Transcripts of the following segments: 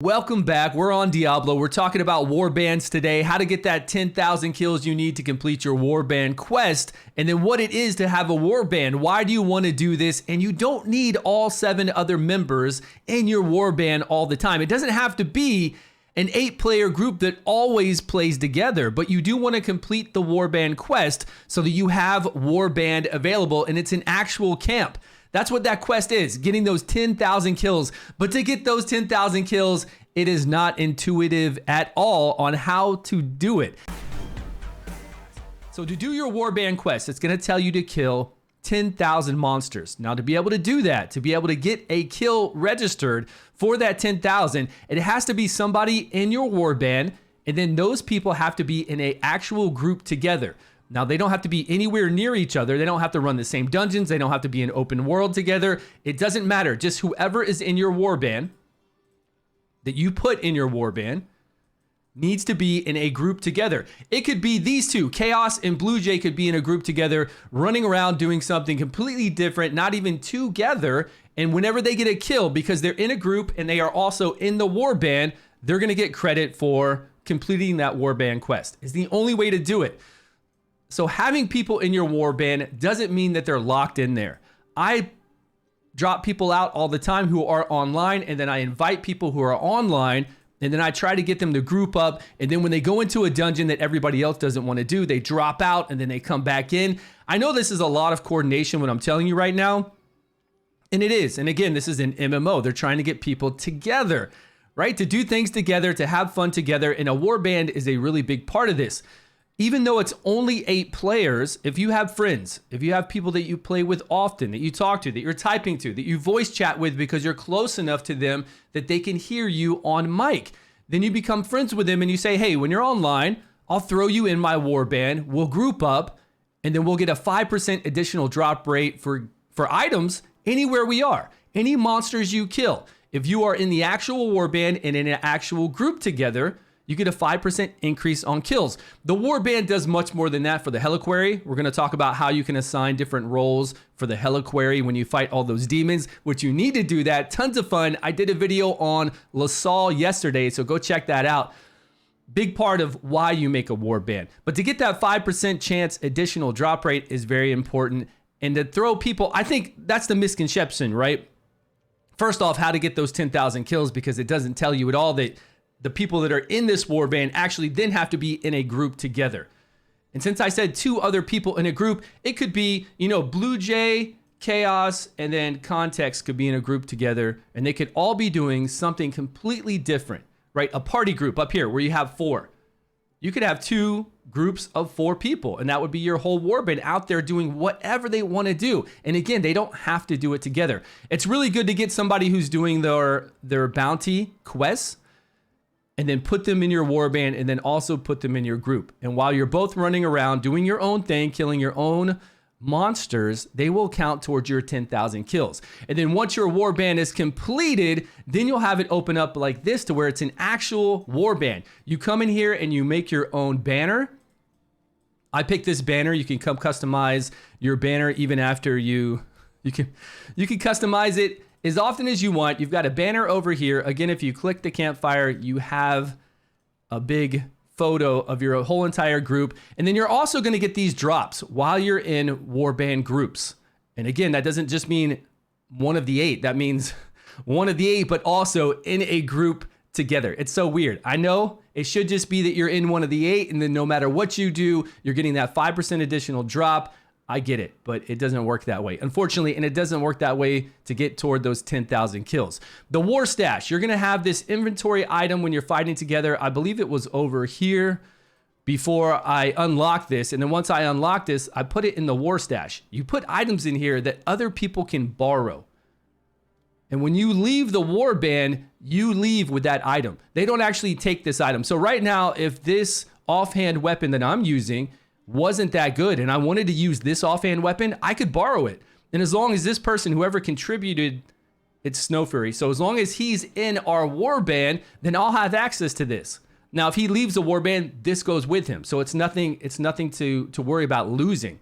Welcome back. We're on Diablo. We're talking about warbands today, how to get that 10,000 kills you need to complete your warband quest, and then what it is to have a warband. Why do you want to do this? And you don't need all 7 other members in your warband all the time. It doesn't have to be an 8-player group that always plays together, but you do want to complete the warband quest so that you have warband available and it's an actual camp. That's what that quest is, getting those 10,000 kills. But to get those 10,000 kills, it is not intuitive at all on how to do it. So to do your warband quest, it's going to tell you to kill 10,000 monsters. Now to be able to do that, to be able to get a kill registered for that 10,000, it has to be somebody in your warband, and then those people have to be in an actual group together. Now, they don't have to be anywhere near each other. They don't have to run the same dungeons. They don't have to be in open world together. It doesn't matter. Just whoever is in your warband that you put in your warband needs to be in a group together. It could be these two. Chaos and Blue Jay could be in a group together, running around doing something completely different, not even together. And whenever they get a kill, because they're in a group and they are also in the warband, they're going to get credit for completing that warband quest. It's the only way to do it. So having people in your warband doesn't mean that they're locked in there. I drop people out all the time who are online, and then I invite people who are online, and then I try to get them to group up. And then when they go into a dungeon that everybody else doesn't want to do, they drop out and then they come back in. I know this is a lot of coordination, what I'm telling you right now. And it is. And again, this is an MMO. They're trying to get people together, right? To do things together, to have fun together. And a warband is a really big part of this. Even though it's only 8 players, if you have friends, if you have people that you play with often, that you talk to, that you're typing to, that you voice chat with because you're close enough to them that they can hear you on mic, then you become friends with them and you say, hey, when you're online, I'll throw you in my warband, we'll group up, and then we'll get a 5% additional drop rate for items anywhere we are, any monsters you kill. If you are in the actual warband and in an actual group together, you get a 5% increase on kills. The warband does much more than that for the Heliquary. We're gonna talk about how you can assign different roles for the Heliquary when you fight all those demons, which you need to do that. Tons of fun. I did a video on LaSalle yesterday, so go check that out. Big part of why you make a warband. But to get that 5% chance additional drop rate is very important. And to throw people, I think that's the misconception, right? First off, how to get those 10,000 kills, because it doesn't tell you at all that the people that are in this warband actually then have to be in a group together. And since I said 2 other people in a group, it could be, Blue Jay, Chaos, and then Context could be in a group together, and they could all be doing something completely different, right? A party group up here where you have 4. You could have 2 groups of 4 people, and that would be your whole warband out there doing whatever they want to do. And again, they don't have to do it together. It's really good to get somebody who's doing their bounty quests, and then put them in your warband, and then also put them in your group. And while you're both running around doing your own thing, killing your own monsters, they will count towards your 10,000 kills. And then once your warband is completed, then you'll have it open up like this to where it's an actual warband. You come in here and you make your own banner. I picked this banner. You can come customize your banner even after you can customize it as often as you want. You've got a banner over here. Again, if you click the campfire, you have a big photo of your whole entire group. And then you're also going to get these drops while you're in warband groups. And again, that doesn't just mean one of the 8. That means one of the 8, but also in a group together. It's so weird. I know it should just be that you're in one of the 8, and then no matter what you do, you're getting that 5% additional drop. I get it, but it doesn't work that way, unfortunately, and it doesn't work that way to get toward those 10,000 kills. The War Stash, you're gonna have this inventory item when you're fighting together. I believe it was over here before I unlocked this, and then once I unlocked this, I put it in the War Stash. You put items in here that other people can borrow. And when you leave the warband, you leave with that item. They don't actually take this item. So right now, if this offhand weapon that I'm using wasn't that good and I wanted to use this offhand weapon, I could borrow it. And as long as this person, whoever contributed, it's Snow Fury. So as long as he's in our warband, then I'll have access to this. Now, if he leaves the warband, this goes with him. So it's nothing to worry about losing.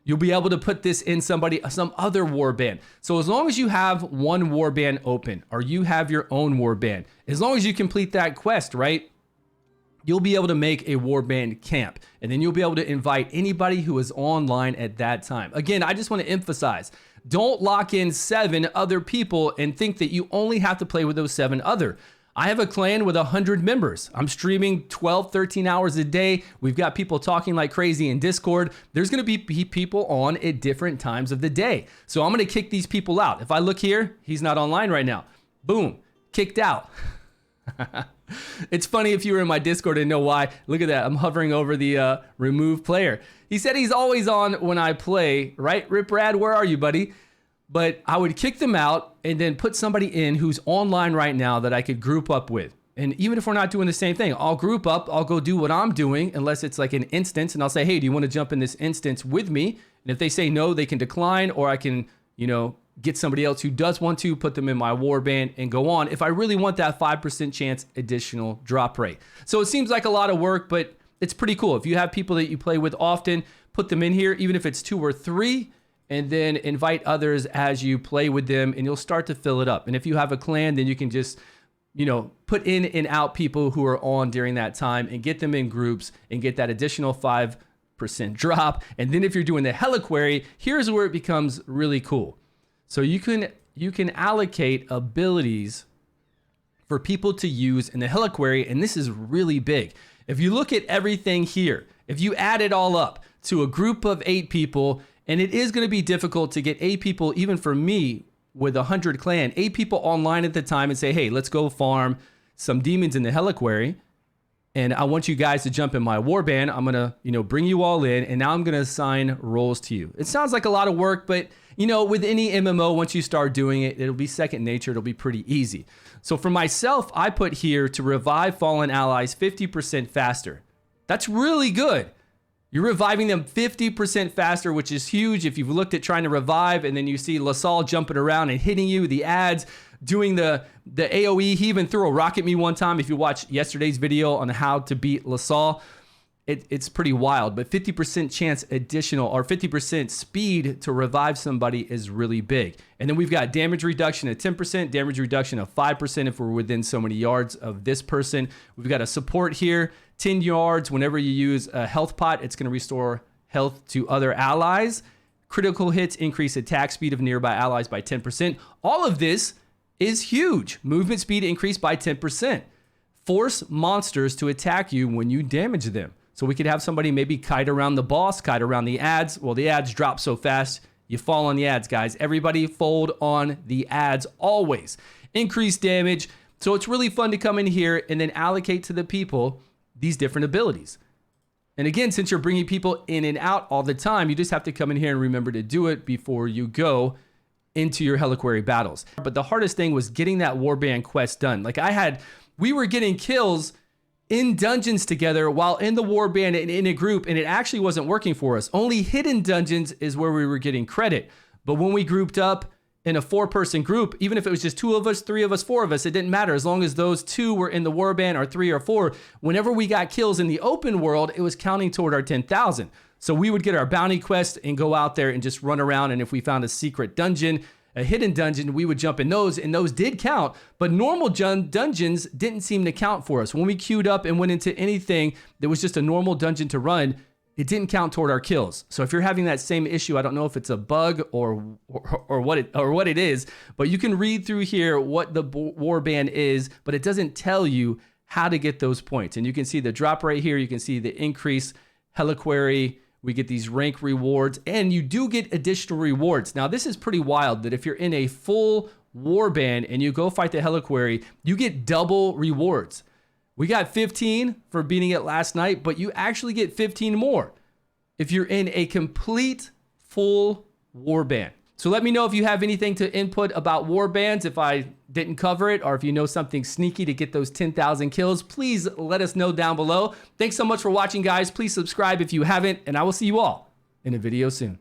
You'll be able to put this in some other warband. So as long as you have one warband open or you have your own warband, as long as you complete that quest, right? You'll be able to make a warband camp, and then you'll be able to invite anybody who is online at that time. Again, I just want to emphasize, don't lock in 7 other people and think that you only have to play with those 7 other. I have a clan with 100 members. I'm streaming 12, 13 hours a day. We've got people talking like crazy in Discord. There's going to be people on at different times of the day. So I'm going to kick these people out. If I look here, he's not online right now. Boom, kicked out. It's funny if you were in my Discord and know why. Look at that. I'm hovering over the remove player. He said he's always on when I play, right? Rip Rad, where are you, buddy? But I would kick them out and then put somebody in who's online right now that I could group up with. And even if we're not doing the same thing, I'll group up, I'll go do what I'm doing, unless it's like an instance, and I'll say, hey, do you want to jump in this instance with me? And if they say no, they can decline, or I can, get somebody else who does want to, put them in my warband and go on if I really want that 5% chance additional drop rate. So it seems like a lot of work, but it's pretty cool. If you have people that you play with often, put them in here, even if it's 2 or 3, and then invite others as you play with them, and you'll start to fill it up. And if you have a clan, then you can just, put in and out people who are on during that time and get them in groups and get that additional 5% drop. And then if you're doing the Heliquary, here's where it becomes really cool. So you can allocate abilities for people to use in the Heliquary, and this is really big. If you look at everything here, if you add it all up to a group of 8 people, and it is going to be difficult to get 8 people, even for me with 100 clan, 8 people online at the time and say, hey, let's go farm some demons in the Heliquary. And I want you guys to jump in my warband. I'm going to, bring you all in, and now I'm going to assign roles to you. It sounds like a lot of work, but with any MMO, once you start doing it, it'll be second nature. It'll be pretty easy. So for myself, I put here to revive fallen allies 50% faster. That's really good. You're reviving them 50% faster, which is huge. If you've looked at trying to revive and then you see LaSalle jumping around and hitting you, the ads, doing the AoE. He even threw a rocket at me one time. If you watched yesterday's video on how to beat LaSalle, it's pretty wild. But 50% chance additional, or 50% speed to revive somebody is really big. And then we've got damage reduction of 10%, damage reduction of 5% if we're within so many yards of this person. We've got a support here, 10 yards. Whenever you use a health pot, it's going to restore health to other allies. Critical hits increase attack speed of nearby allies by 10%. All of this is huge. Movement speed increased by 10%. Force monsters to attack you when you damage them. So we could have somebody maybe kite around the boss, kite around the ads. Well, the ads drop so fast, you fall on the ads, guys. Everybody fold on the ads always. Increased damage. So it's really fun to come in here and then allocate to the people these different abilities. And again, since you're bringing people in and out all the time, you just have to come in here and remember to do it before you go into your Heliquary battles. But the hardest thing was getting that warband quest done. Like we were getting kills in dungeons together while in the warband and in a group, and it actually wasn't working for us. Only hidden dungeons is where we were getting credit. But when we grouped up in a 4-person group, even if it was just 2 of us, 3 of us, 4 of us, it didn't matter. As long as those 2 were in the warband, or 3 or 4, whenever we got kills in the open world, it was counting toward our 10,000. So we would get our bounty quest and go out there and just run around. And if we found a secret dungeon, a hidden dungeon, we would jump in those, and those did count. But normal dungeons didn't seem to count for us. When we queued up and went into anything that was just a normal dungeon to run, it didn't count toward our kills. So if you're having that same issue, I don't know if it's a bug or what it is, but you can read through here what the warband is, but it doesn't tell you how to get those points. And you can see the drop right here. You can see the increase Heliquary. We get these rank rewards, and you do get additional rewards. Now, this is pretty wild that if you're in a full warband and you go fight the Heliquary, you get double rewards. We got 15 for beating it last night, but you actually get 15 more if you're in a complete full warband. So let me know if you have anything to input about warbands, if I didn't cover it, or if you know something sneaky to get those 10,000 kills. Please let us know down below. Thanks so much for watching, guys. Please subscribe if you haven't, and I will see you all in a video soon.